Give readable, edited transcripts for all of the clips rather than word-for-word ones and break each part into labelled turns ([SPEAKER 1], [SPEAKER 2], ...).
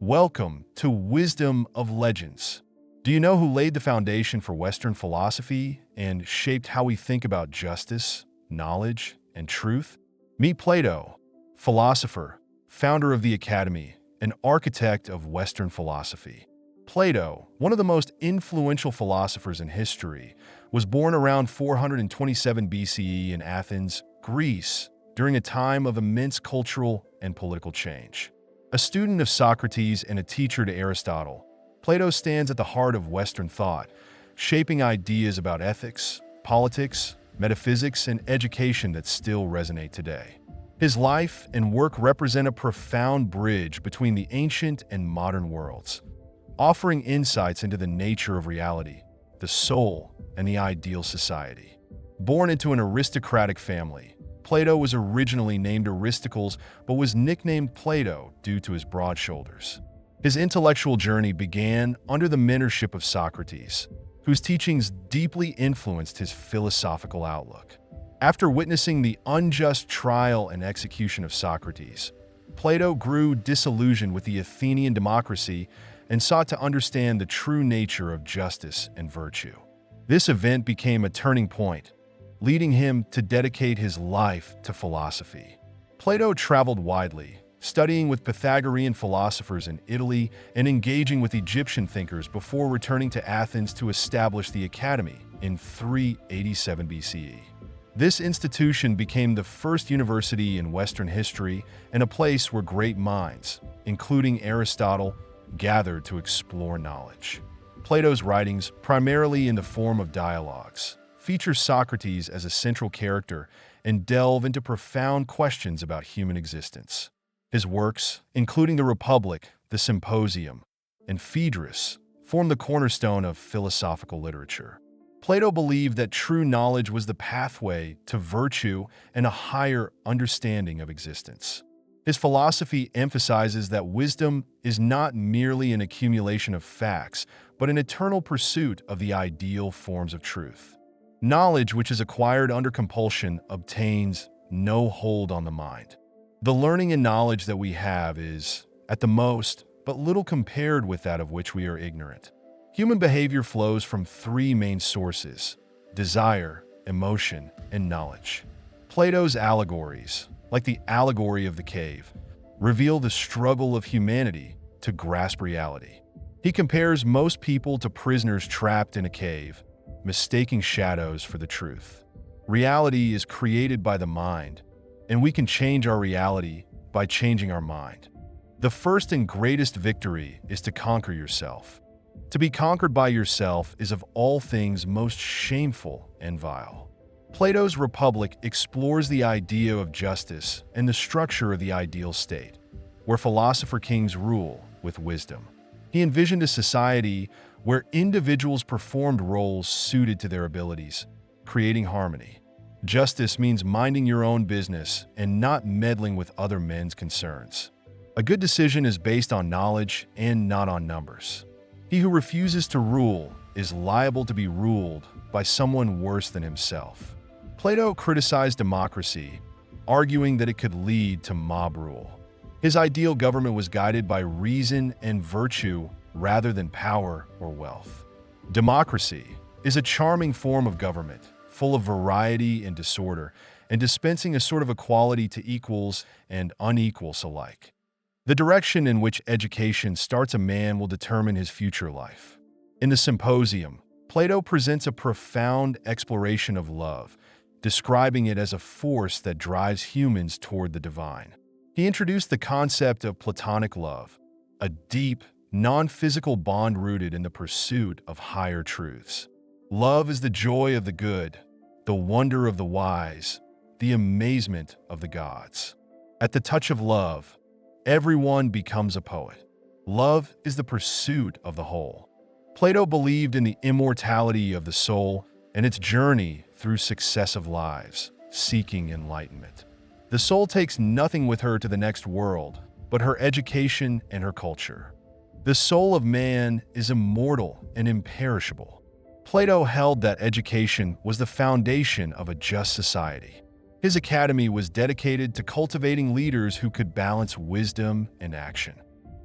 [SPEAKER 1] Welcome to Wisdom of Legends. Do you know who laid the foundation for Western philosophy and shaped how we think about justice, knowledge, and truth? Meet Plato, philosopher, founder of the Academy, an architect of Western philosophy. Plato, one of the most influential philosophers in history, was born around 427 BCE in Athens, Greece, during a time of immense cultural and political change. A student of Socrates and a teacher to Aristotle, Plato stands at the heart of Western thought, shaping ideas about ethics, politics, metaphysics, and education that still resonate today. His life and work represent a profound bridge between the ancient and modern worlds, offering insights into the nature of reality, the soul, and the ideal society. Born into an aristocratic family, Plato was originally named Aristocles but was nicknamed Plato due to his broad shoulders. His intellectual journey began under the mentorship of Socrates, whose teachings deeply influenced his philosophical outlook. After witnessing the unjust trial and execution of Socrates, Plato grew disillusioned with the Athenian democracy and sought to understand the true nature of justice and virtue. This event became a turning point, leading him to dedicate his life to philosophy. Plato traveled widely, studying with Pythagorean philosophers in Italy and engaging with Egyptian thinkers before returning to Athens to establish the Academy in 387 BCE. This institution became the first university in Western history and a place where great minds, including Aristotle, gathered to explore knowledge. Plato's writings, primarily in the form of dialogues, feature Socrates as a central character and delve into profound questions about human existence. His works, including the Republic, the Symposium, and Phaedrus, form the cornerstone of philosophical literature. Plato believed that true knowledge was the pathway to virtue and a higher understanding of existence. His philosophy emphasizes that wisdom is not merely an accumulation of facts, but an eternal pursuit of the ideal forms of truth. Knowledge which is acquired under compulsion obtains no hold on the mind. The learning and knowledge that we have is, at the most, but little compared with that of which we are ignorant. Human behavior flows from three main sources: desire, emotion, and knowledge. Plato's allegories, like the Allegory of the Cave, reveal the struggle of humanity to grasp reality. He compares most people to prisoners trapped in a cave, mistaking shadows for the truth. Reality is created by the mind, and we can change our reality by changing our mind. The first and greatest victory is to conquer yourself. To be conquered by yourself is of all things most shameful and vile. Plato's Republic explores the idea of justice and the structure of the ideal state, where philosopher-kings rule with wisdom. He envisioned a society where individuals performed roles suited to their abilities, creating harmony. Justice means minding your own business and not meddling with other men's concerns. A good decision is based on knowledge and not on numbers. He who refuses to rule is liable to be ruled by someone worse than himself. Plato criticized democracy, arguing that it could lead to mob rule. His ideal government was guided by reason and virtue rather than power or wealth. Democracy is a charming form of government, full of variety and disorder, and dispensing a sort of equality to equals and unequals alike. The direction in which education starts a man will determine his future life. In the Symposium, Plato presents a profound exploration of love, describing it as a force that drives humans toward the divine. He introduced the concept of platonic love, a deep, non-physical bond rooted in the pursuit of higher truths. Love is the joy of the good, the wonder of the wise, the amazement of the gods. At the touch of love, everyone becomes a poet. Love is the pursuit of the whole. Plato believed in the immortality of the soul and its journey through successive lives, seeking enlightenment. The soul takes nothing with her to the next world but her education and her culture. The soul of man is immortal and imperishable. Plato held that education was the foundation of a just society. His academy was dedicated to cultivating leaders who could balance wisdom and action.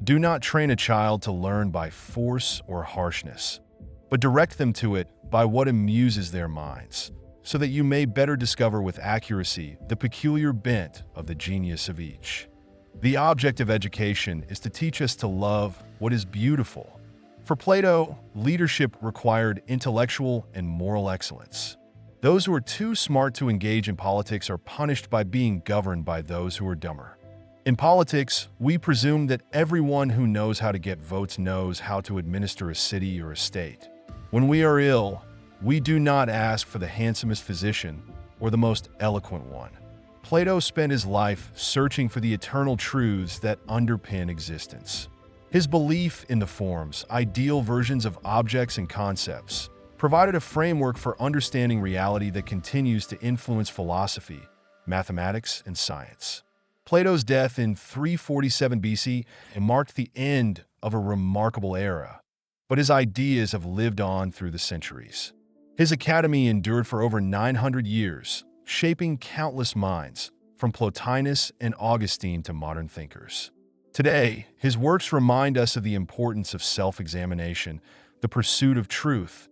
[SPEAKER 1] Do not train a child to learn by force or harshness, but direct them to it by what amuses their minds, so that you may better discover with accuracy the peculiar bent of the genius of each. The object of education is to teach us to love what is beautiful. For Plato, leadership required intellectual and moral excellence. Those who are too smart to engage in politics are punished by being governed by those who are dumber. In politics, we presume that everyone who knows how to get votes knows how to administer a city or a state. When we are ill, we do not ask for the handsomest physician or the most eloquent one. Plato spent his life searching for the eternal truths that underpin existence. His belief in the forms, ideal versions of objects and concepts, provided a framework for understanding reality that continues to influence philosophy, mathematics, and science. Plato's death in 347 BC marked the end of a remarkable era, but his ideas have lived on through the centuries. His academy endured for over 900 years, shaping countless minds, from Plotinus and Augustine to modern thinkers. Today, his works remind us of the importance of self-examination, the pursuit of truth,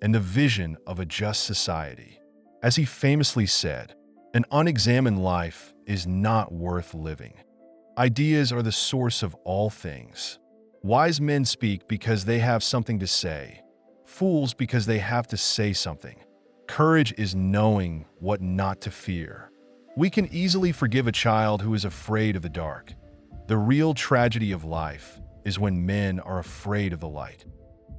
[SPEAKER 1] and the vision of a just society. As he famously said, "An unexamined life is not worth living." Ideas are the source of all things. Wise men speak because they have something to say. Fools because they have to say something. Courage is knowing what not to fear. We can easily forgive a child who is afraid of the dark. The real tragedy of life is when men are afraid of the light.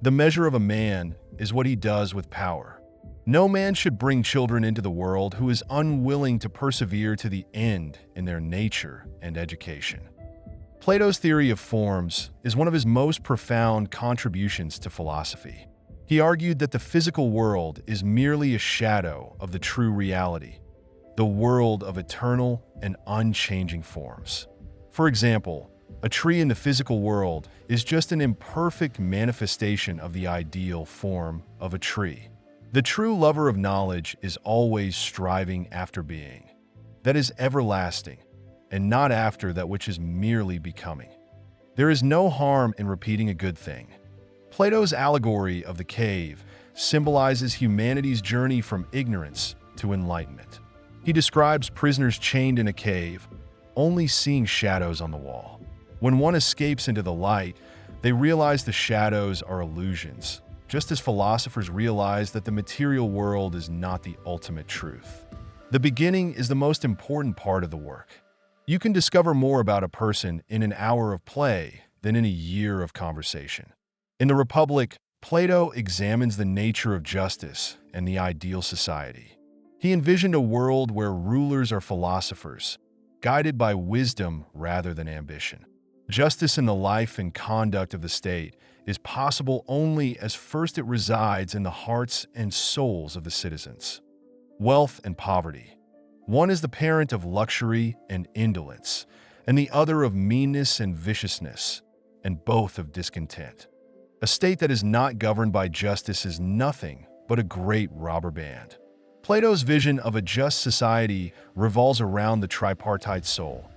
[SPEAKER 1] The measure of a man is what he does with power. No man should bring children into the world who is unwilling to persevere to the end in their nature and education. Plato's theory of forms is one of his most profound contributions to philosophy. He argued that the physical world is merely a shadow of the true reality, the world of eternal and unchanging forms. For example, a tree in the physical world is just an imperfect manifestation of the ideal form of a tree. The true lover of knowledge is always striving after being. That is everlasting, and not after that which is merely becoming. There is no harm in repeating a good thing. Plato's allegory of the cave symbolizes humanity's journey from ignorance to enlightenment. He describes prisoners chained in a cave, only seeing shadows on the wall. When one escapes into the light, they realize the shadows are illusions, just as philosophers realize that the material world is not the ultimate truth. The beginning is the most important part of the work. You can discover more about a person in an hour of play than in a year of conversation. In the Republic, Plato examines the nature of justice and the ideal society. He envisioned a world where rulers are philosophers, guided by wisdom rather than ambition. Justice in the life and conduct of the state is possible only as first it resides in the hearts and souls of the citizens. Wealth and poverty. One is the parent of luxury and indolence, and the other of meanness and viciousness, and both of discontent. A state that is not governed by justice is nothing but a great robber band. Plato's vision of a just society revolves around the tripartite soul: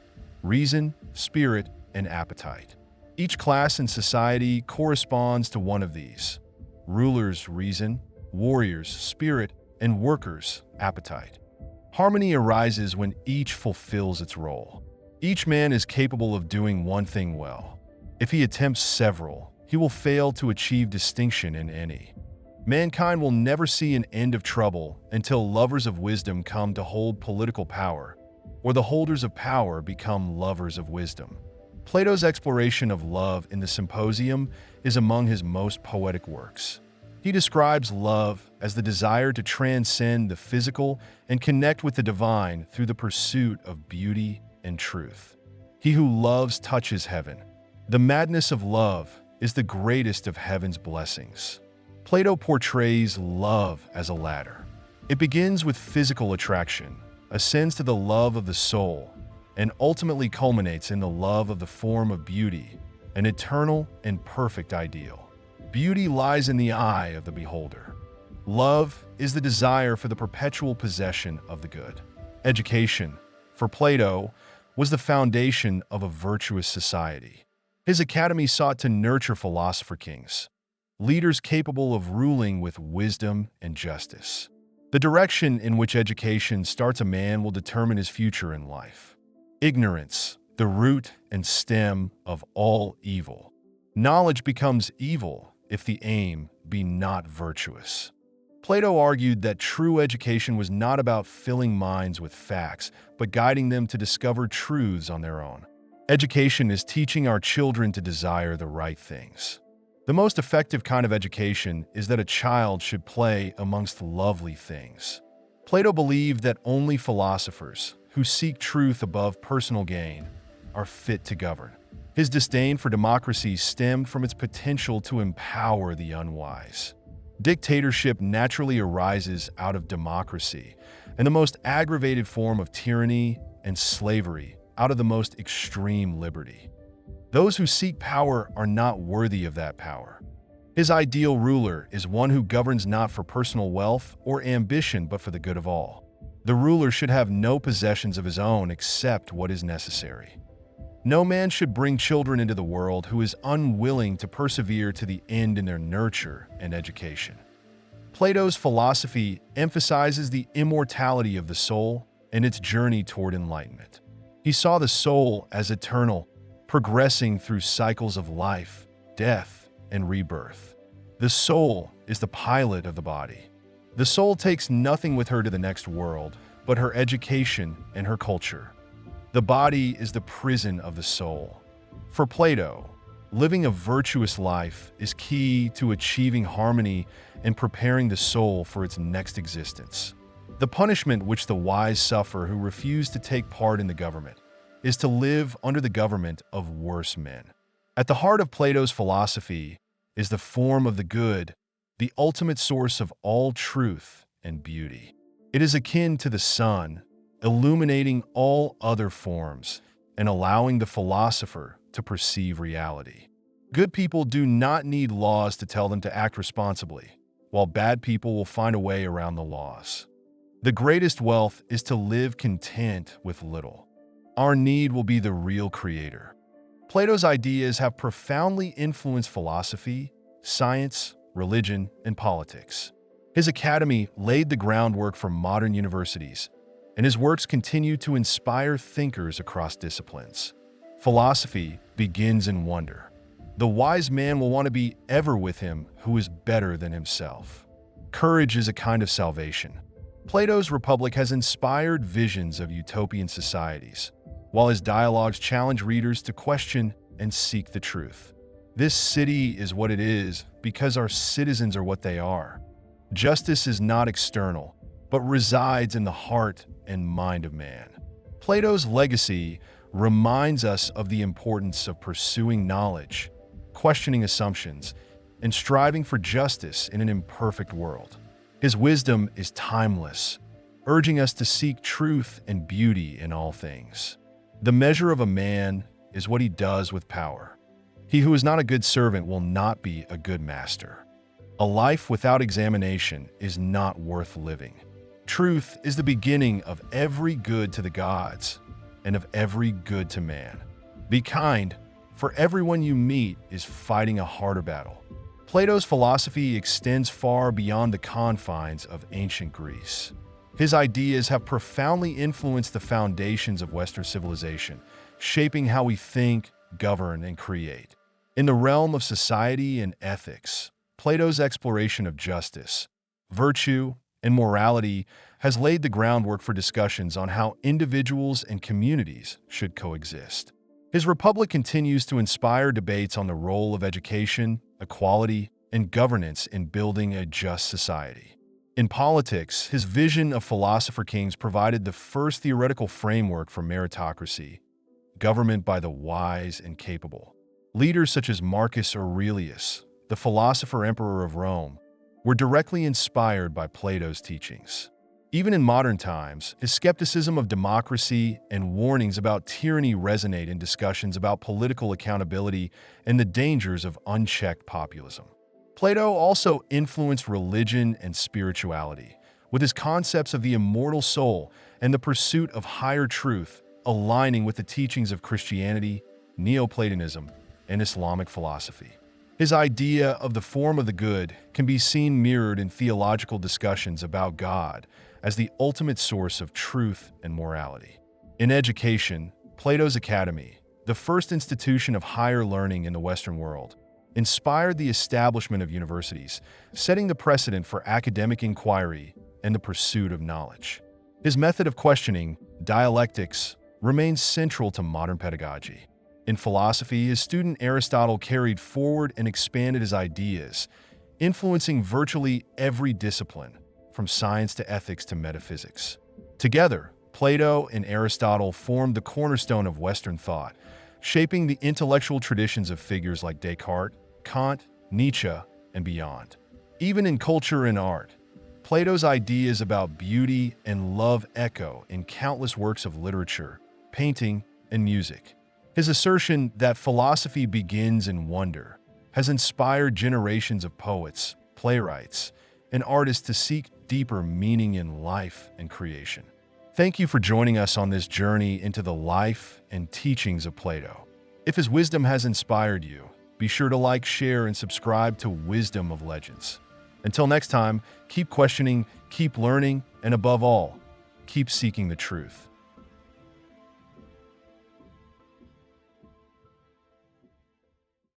[SPEAKER 1] reason, spirit, and appetite. Each class in society corresponds to one of these: rulers, reason; warriors, spirit; and workers, appetite. Harmony arises when each fulfills its role. Each man is capable of doing one thing well. If he attempts several, he will fail to achieve distinction in any. Mankind will never see an end of trouble until lovers of wisdom come to hold political power, or the holders of power become lovers of wisdom. Plato's exploration of love in the Symposium is among his most poetic works. He describes love as the desire to transcend the physical and connect with the divine through the pursuit of beauty and truth. He who loves touches heaven. The madness of love is the greatest of heaven's blessings. Plato portrays love as a ladder. It begins with physical attraction, ascends to the love of the soul, and ultimately culminates in the love of the form of beauty, an eternal and perfect ideal. Beauty lies in the eye of the beholder. Love is the desire for the perpetual possession of the good. Education, for Plato, was the foundation of a virtuous society. His academy sought to nurture philosopher-kings, leaders capable of ruling with wisdom and justice. The direction in which education starts a man will determine his future in life. Ignorance, the root and stem of all evil. Knowledge becomes evil if the aim be not virtuous. Plato argued that true education was not about filling minds with facts, but guiding them to discover truths on their own. Education is teaching our children to desire the right things. The most effective kind of education is that a child should play amongst lovely things. Plato believed that only philosophers who seek truth above personal gain are fit to govern. His disdain for democracy stemmed from its potential to empower the unwise. Dictatorship naturally arises out of democracy, and the most aggravated form of tyranny and slavery out of the most extreme liberty. Those who seek power are not worthy of that power. His ideal ruler is one who governs not for personal wealth or ambition but for the good of all. The ruler should have no possessions of his own except what is necessary. No man should bring children into the world who is unwilling to persevere to the end in their nurture and education. Plato's philosophy emphasizes the immortality of the soul and its journey toward enlightenment. He saw the soul as eternal, progressing through cycles of life, death, and rebirth. The soul is the pilot of the body. The soul takes nothing with her to the next world but her education and her culture. The body is the prison of the soul. For Plato, living a virtuous life is key to achieving harmony and preparing the soul for its next existence. The punishment which the wise suffer who refuse to take part in the government is to live under the government of worse men. At the heart of Plato's philosophy is the form of the good, the ultimate source of all truth and beauty. It is akin to the sun, illuminating all other forms and allowing the philosopher to perceive reality. Good people do not need laws to tell them to act responsibly, while bad people will find a way around the laws. The greatest wealth is to live content with little. Our need will be the real creator. Plato's ideas have profoundly influenced philosophy, science, religion, and politics. His academy laid the groundwork for modern universities, and his works continue to inspire thinkers across disciplines. Philosophy begins in wonder. The wise man will want to be ever with him who is better than himself. Courage is a kind of salvation. Plato's Republic has inspired visions of utopian societies, while his dialogues challenge readers to question and seek the truth. This city is what it is because our citizens are what they are. Justice is not external, but resides in the heart and mind of man. Plato's legacy reminds us of the importance of pursuing knowledge, questioning assumptions, and striving for justice in an imperfect world. His wisdom is timeless, urging us to seek truth and beauty in all things. The measure of a man is what he does with power. He who is not a good servant will not be a good master. A life without examination is not worth living. Truth is the beginning of every good to the gods and of every good to man. Be kind, for everyone you meet is fighting a harder battle. Plato's philosophy extends far beyond the confines of ancient Greece. His ideas have profoundly influenced the foundations of Western civilization, shaping how we think, govern, and create. In the realm of society and ethics, Plato's exploration of justice, virtue, and morality has laid the groundwork for discussions on how individuals and communities should coexist. His Republic continues to inspire debates on the role of education, equality, and governance in building a just society. In politics, his vision of philosopher-kings provided the first theoretical framework for meritocracy, government by the wise and capable. Leaders such as Marcus Aurelius, the philosopher-emperor of Rome, were directly inspired by Plato's teachings. Even in modern times, his skepticism of democracy and warnings about tyranny resonate in discussions about political accountability and the dangers of unchecked populism. Plato also influenced religion and spirituality, with his concepts of the immortal soul and the pursuit of higher truth aligning with the teachings of Christianity, Neoplatonism, and Islamic philosophy. His idea of the form of the good can be seen mirrored in theological discussions about God as the ultimate source of truth and morality. In education, Plato's Academy, the first institution of higher learning in the Western world, inspired the establishment of universities, setting the precedent for academic inquiry and the pursuit of knowledge. His method of questioning, dialectics, remains central to modern pedagogy. In philosophy, his student Aristotle carried forward and expanded his ideas, influencing virtually every discipline, from science to ethics to metaphysics. Together, Plato and Aristotle formed the cornerstone of Western thought, shaping the intellectual traditions of figures like Descartes, Kant, Nietzsche, and beyond. Even in culture and art, Plato's ideas about beauty and love echo in countless works of literature, painting, and music. His assertion that philosophy begins in wonder has inspired generations of poets, playwrights, and artists to seek deeper meaning in life and creation. Thank you for joining us on this journey into the life and teachings of Plato. If his wisdom has inspired you, be sure to like, share, and subscribe to Wisdom of Legends. Until next time, keep questioning, keep learning, and above all, keep seeking the truth.